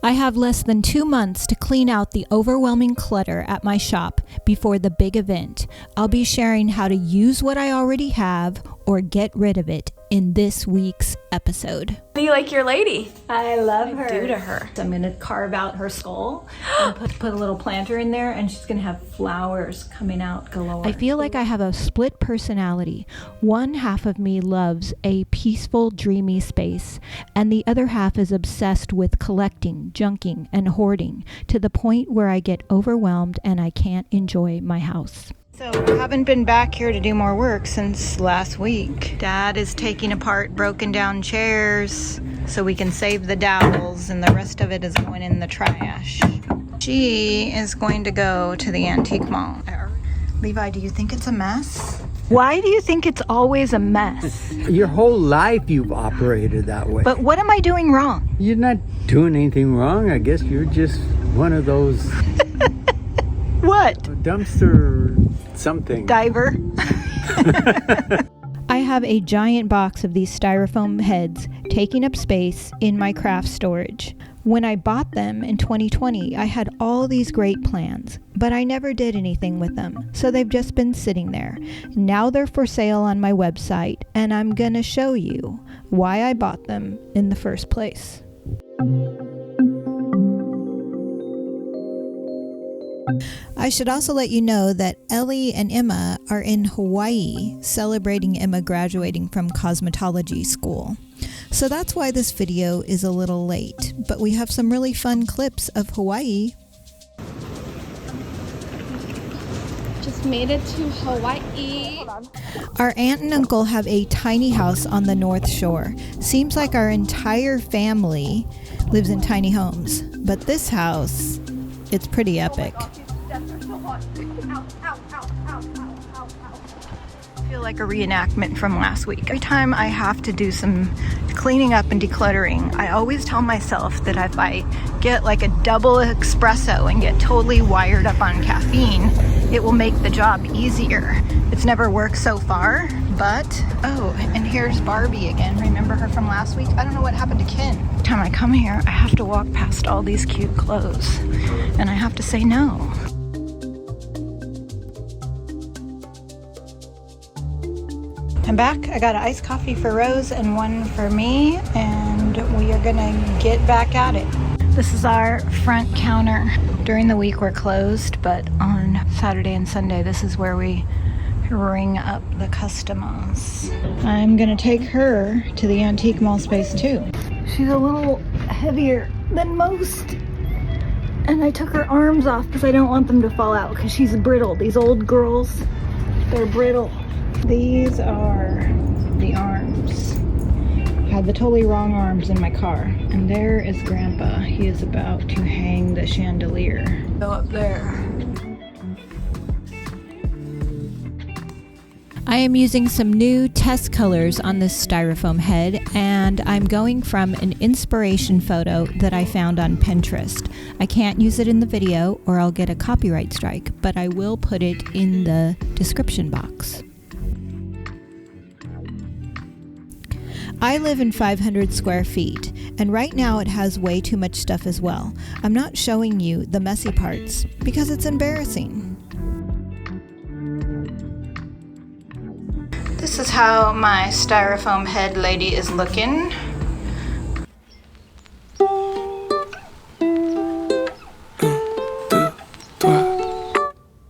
I have less than 2 months to clean out the overwhelming clutter at my shop before the big event. I'll be sharing how to use what I already have or get rid of it in this week's episode. Do you like your lady? I love her. Do to her. I'm gonna carve out her skull and put a little planter in there, and she's gonna have flowers coming out galore. I feel like I have a split personality. One half of me loves a peaceful, dreamy space, and the other half is obsessed with collecting, junking, and hoarding to the point where I get overwhelmed and I can't enjoy my house. So I haven't been back here to do more work since last week. Dad is taking apart broken down chairs so we can save the dowels, and the rest of it is going in the trash. She is going to go to the antique mall. Levi, do you think it's a mess? Why do you think it's always a mess? Your whole life you've operated that way. But what am I doing wrong? You're not doing anything wrong. I guess you're just one of those... What? Dumpster something. Diver. I have a giant box of these styrofoam heads taking up space in my craft storage. When I bought them in 2020, I had all these great plans, but I never did anything with them, so they've just been sitting there. Now they're for sale on my website, and I'm gonna show you why I bought them in the first place. I should also let you know that Ellie and Emma are in Hawaii celebrating Emma graduating from cosmetology school. So that's why this video is a little late, but we have some really fun clips of Hawaii. Just made it to Hawaii. Our aunt and uncle have a tiny house on the North Shore. Seems like our entire family lives in tiny homes, but this house, it's pretty epic. I feel like a reenactment from last week. Every time I have to do some cleaning up and decluttering, I always tell myself that if I get like a double espresso and get totally wired up on caffeine, it will make the job easier. It's never worked so far, but, oh, and here's Barbie again. Remember her from last week? I don't know what happened to Ken. Every time I come here, I have to walk past all these cute clothes, and I have to say no. I'm back. I got an iced coffee for Rose and one for me, and we are gonna get back at it. This is our front counter. During the week we're closed, but on Saturday and Sunday this is where we ring up the customers. I'm gonna take her to the antique mall space too. She's a little heavier than most, and I took her arms off because I don't want them to fall out because she's brittle. These old girls, they're brittle. These are the arms. I had the totally wrong arms in my car. And there is Grandpa. He is about to hang the chandelier. Go up there. I am using some new test colors on this styrofoam head, and I'm going from an inspiration photo that I found on Pinterest. I can't use it in the video or I'll get a copyright strike, but I will put it in the description box. I live in 500 square feet, and right now it has way too much stuff as well. I'm not showing you the messy parts because it's embarrassing. This is how my styrofoam head lady is looking.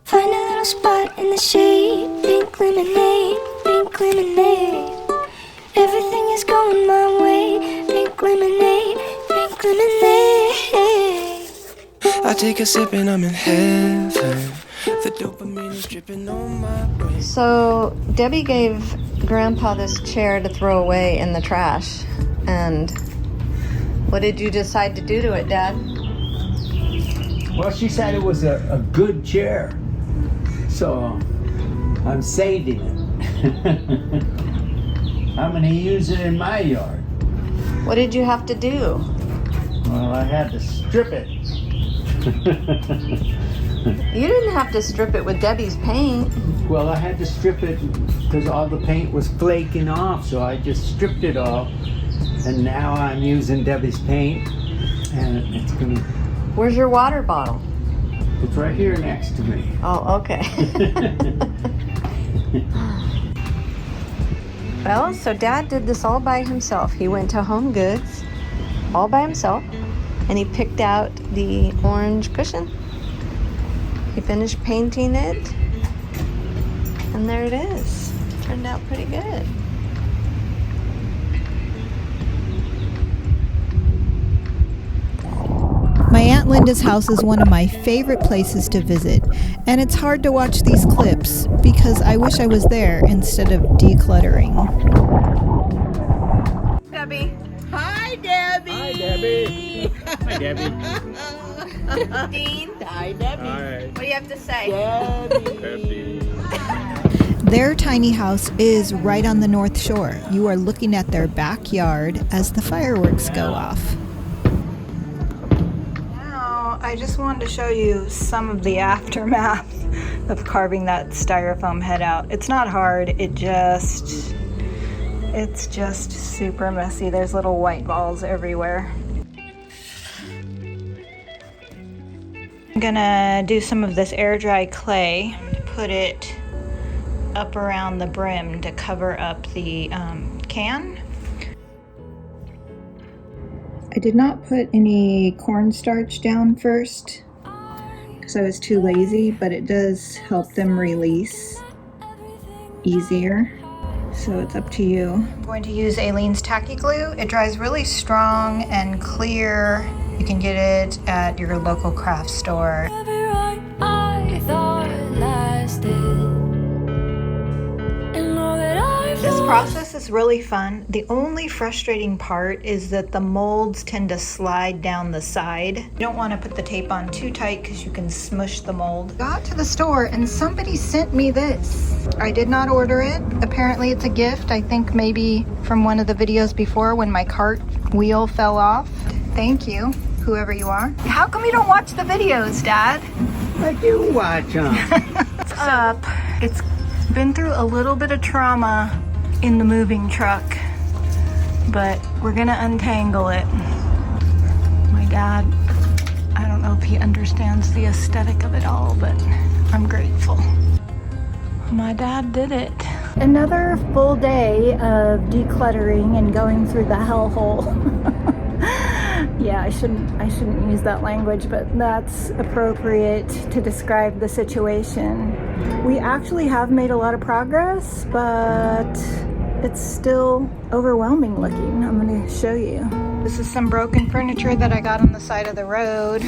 Find a little spot in the shade, pink lemonade, pink lemonade. Everything is going my way, pink lemonade, pink lemonade. I take a sip and I'm in heaven. The dopamine is dripping on my brain. So Debbie gave Grandpa this chair to throw away in the trash. And what did you decide to do to it, Dad? Well, she said it was a good chair. So I'm saving it. I'm going to use it in my yard. What did you have to do? Well, I had to strip it. You didn't have to strip it with Debbie's paint. Well, I had to strip it because all the paint was flaking off, so I just stripped it off. And now I'm using Debbie's paint. And it's gonna. Where's your water bottle? It's right here next to me. Oh, okay. Well, so Dad did this all by himself. He went to Home Goods all by himself, and he picked out the orange cushion. He finished painting it, and there it is. Turned out pretty good. My Aunt Linda's house is one of my favorite places to visit, and it's hard to watch these clips because I wish I was there instead of decluttering. Debbie. Hi, Debbie. Hi, Debbie. Hi, Debbie. Dean. Hi, Debbie. Hi, What do you have to say? Debbie. Their tiny house is right on the North Shore. You are looking at their backyard as the fireworks go off. Now, I just wanted to show you some of the aftermath of carving that styrofoam head out. It's not hard, it's just super messy. There's little white balls everywhere. I'm gonna do some of this air dry clay, put it up around the brim to cover up the can. I did not put any cornstarch down first because I was too lazy, but it does help them release easier. So it's up to you. I'm going to use Aileen's tacky glue. It dries really strong and clear. You can get it at your local craft store. I thought lasted. And all that I've This process is really fun. The only frustrating part is that the molds tend to slide down the side. You don't want to put the tape on too tight because you can smush the mold. Got to the store and somebody sent me this. I did not order it. Apparently it's a gift. I think maybe from one of the videos before when my cart wheel fell off. Thank you, whoever you are. How come you don't watch the videos, Dad? I do watch them. What's up? It's been through a little bit of trauma in the moving truck, but we're gonna untangle it. My dad, I don't know if he understands the aesthetic of it all, but I'm grateful. My dad did it. Another full day of decluttering and going through the hellhole. Yeah, I shouldn't use that language, but that's appropriate to describe the situation. We actually have made a lot of progress, but it's still overwhelming looking. I'm going to show you. This is some broken furniture that I got on the side of the road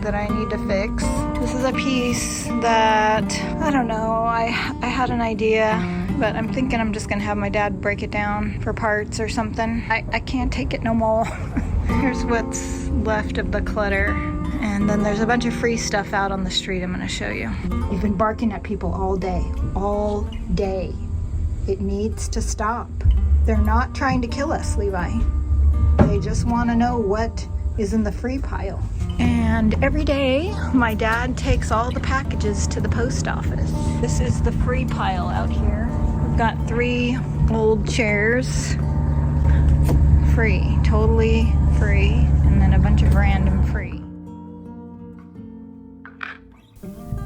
that I need to fix. This is a piece that, I don't know, I had an idea, but I'm thinking I'm just going to have my dad break it down for parts or something. I can't take it no more. Here's what's left of the clutter. And then there's a bunch of free stuff out on the street I'm gonna show you. You've been barking at people all day. All day. It needs to stop. They're not trying to kill us, Levi. They just wanna know what is in the free pile. And every day, my dad takes all the packages to the post office. This is the free pile out here. We've got 3 old chairs. Free, totally free, and then a bunch of random free.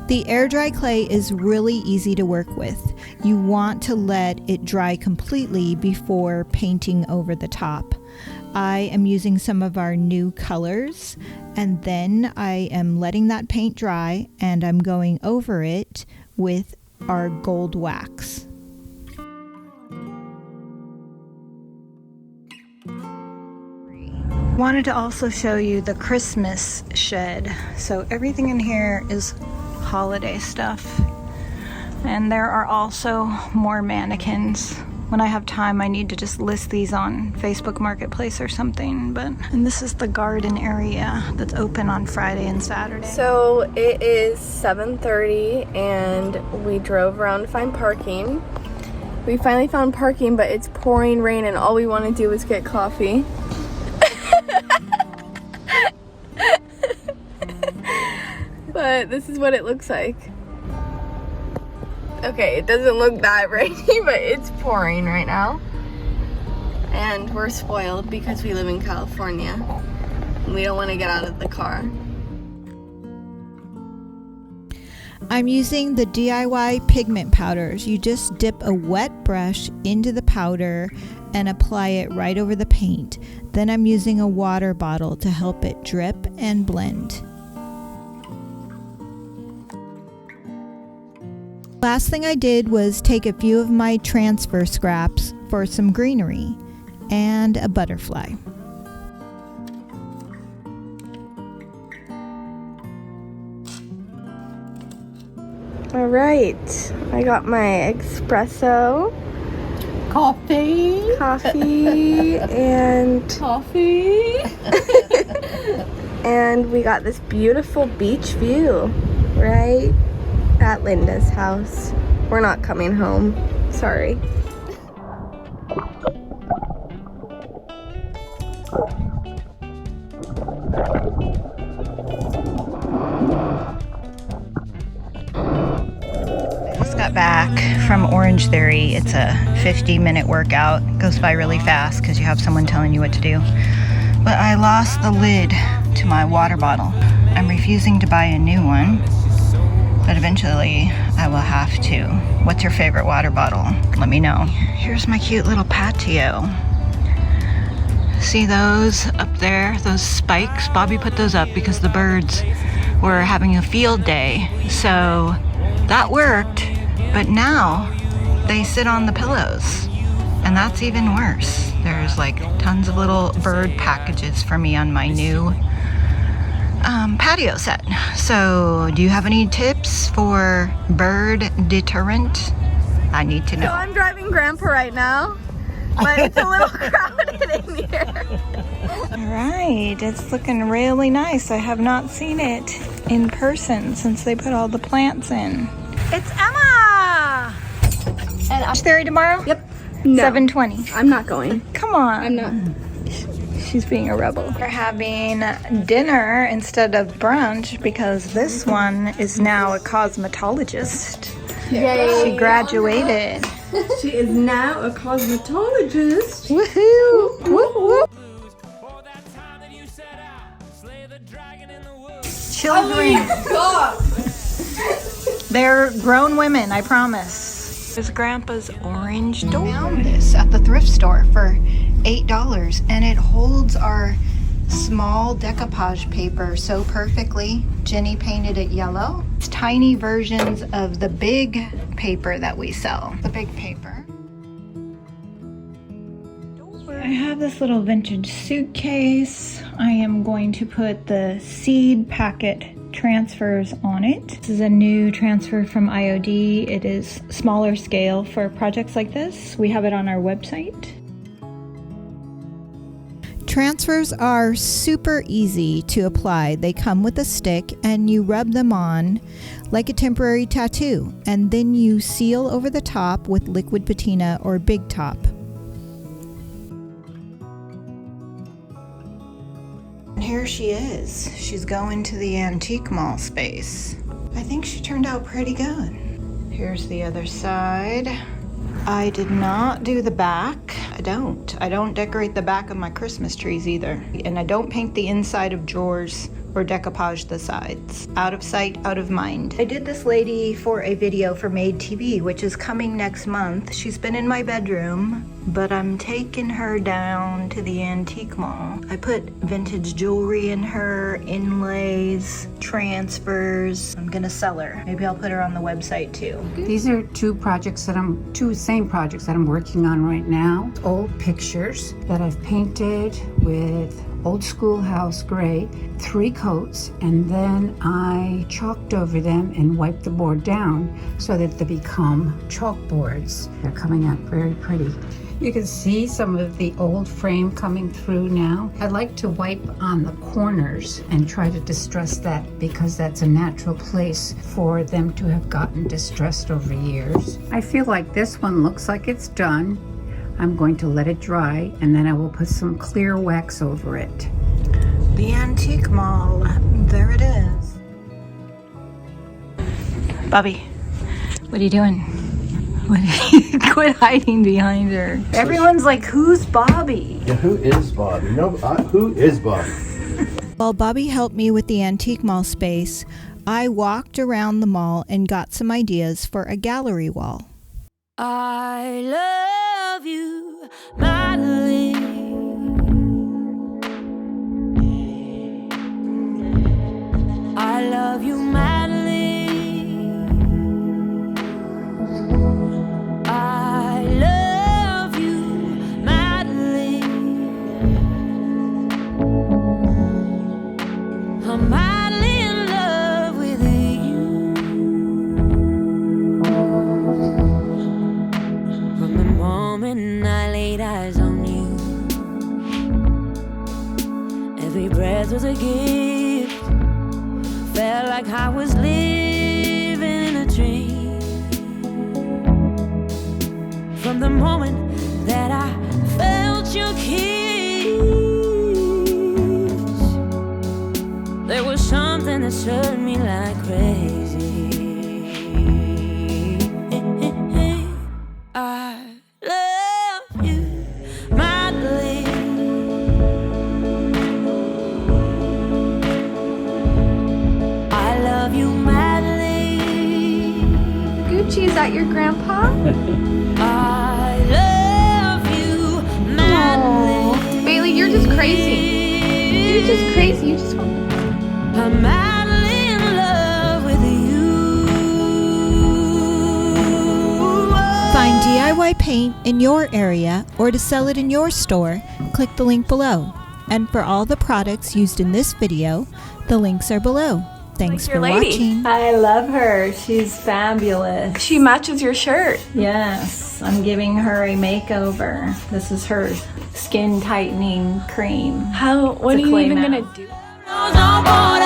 The air dry clay is really easy to work with. You want to let it dry completely before painting over the top. I am using some of our new colors, and then I am letting that paint dry, and I'm going over it with our gold wax. Wanted to also show you the Christmas shed. So everything in here is holiday stuff. And there are also more mannequins. When I have time, I need to just list these on Facebook Marketplace or something. And this is the garden area that's open on Friday and Saturday. So it is 7:30 and we drove around to find parking. We finally found parking, but it's pouring rain and all we want to do is get coffee. But this is what it looks like. Okay, it doesn't look that rainy, but it's pouring right now. And we're spoiled because we live in California. We don't want to get out of the car. I'm using the DIY pigment powders. You just dip a wet brush into the powder and apply it right over the paint. Then I'm using a water bottle to help it drip and blend. Last thing I did was take a few of my transfer scraps for some greenery and a butterfly. All right, I got my espresso, Coffee. and Coffee. and we got this beautiful beach view right at Linda's house. We're not coming home, sorry. Got back from Orange Theory. It's a 50-minute workout. It goes by really fast because you have someone telling you what to do. But I lost the lid to my water bottle. I'm refusing to buy a new one, but eventually I will have to. What's your favorite water bottle? Let me know. Here's my cute little patio. See those up there? Those spikes? Bobby put those up because the birds were having a field day. So that worked. But now they sit on the pillows, and that's even worse. There's like tons of little bird packages for me on my new patio set. So do you have any tips for bird deterrent? I need to know. So I'm driving Grandpa right now, but it's a little crowded in here. All right, it's looking really nice. I have not seen it in person since they put all the plants in. It's Emma! And Orange Theory tomorrow? Yep. No. 7:20. I'm not going. Come on. I'm not. She's being a rebel. We're having dinner instead of brunch because this one is now a cosmetologist. Yay. She graduated. She is now a cosmetologist. Woohoo! Woo woo! Children. They're grown women, I promise. This is Grandpa's orange door. I found this at the thrift store for $8, and it holds our small decoupage paper so perfectly. Jenny painted it yellow. It's tiny versions of the big paper that we sell. The big paper. I have this little vintage suitcase. I am going to put the seed packet transfers on it. This is a new transfer from IOD. It is smaller scale for projects like this. We have it on our website. Transfers are super easy to apply. They come with a stick and you rub them on like a temporary tattoo, and then you seal over the top with liquid patina or Big Top. And here she is. She's going to the antique mall space. I think she turned out pretty good. Here's the other side. I did not do the back. I don't decorate the back of my Christmas trees either. And I don't paint the inside of drawers or decoupage the sides. Out of sight, out of mind. I did this lady for a video for Made TV, which is coming next month. She's been in my bedroom, but I'm taking her down to the antique mall. I put vintage jewelry in her, inlays, transfers. I'm gonna sell her. Maybe I'll put her on the website too. These are two same projects that I'm working on right now. Old pictures that I've painted with old schoolhouse gray, 3 coats, and then I chalked over them and wiped the board down so that they become chalkboards. They're coming out very pretty. You can see some of the old frame coming through now. I like to wipe on the corners and try to distress that because that's a natural place for them to have gotten distressed over years. I feel like this one looks like it's done. I'm going to let it dry and then I will put some clear wax over it. The antique mall, there it is. Bobby, what are you doing? Quit hiding behind her. Everyone's like, who's Bobby? Yeah, who is Bobby? No, who is Bobby? While Bobby helped me with the antique mall space, I walked around the mall and got some ideas for a gallery wall. I love you, Madeline. I love you, Madeline. I love you, Madeline. I'm madly in love with you. From the moment I laid eyes on you, every breath was a gift. Felt like I was living in a dream. From the moment that I felt your kiss, there was something that stirred me like crazy. I love you, Madeline. I love you, Madeline. Gucci, is that your grandpa? I love you, Madeline. Aw, Bailey, you're just crazy. You're just crazy. You just want. I'm madly in love with you. Find DIY paint in your area or to sell it in your store, click the link below. And for all the products used in this video, the links are below. Thanks Like your for lady. watching. I love her. She's fabulous. She matches your shirt. Yes, I'm giving her a makeover. This is her skin tightening cream. How? What It's are a you clay even mask. gonna do? No, no, boy.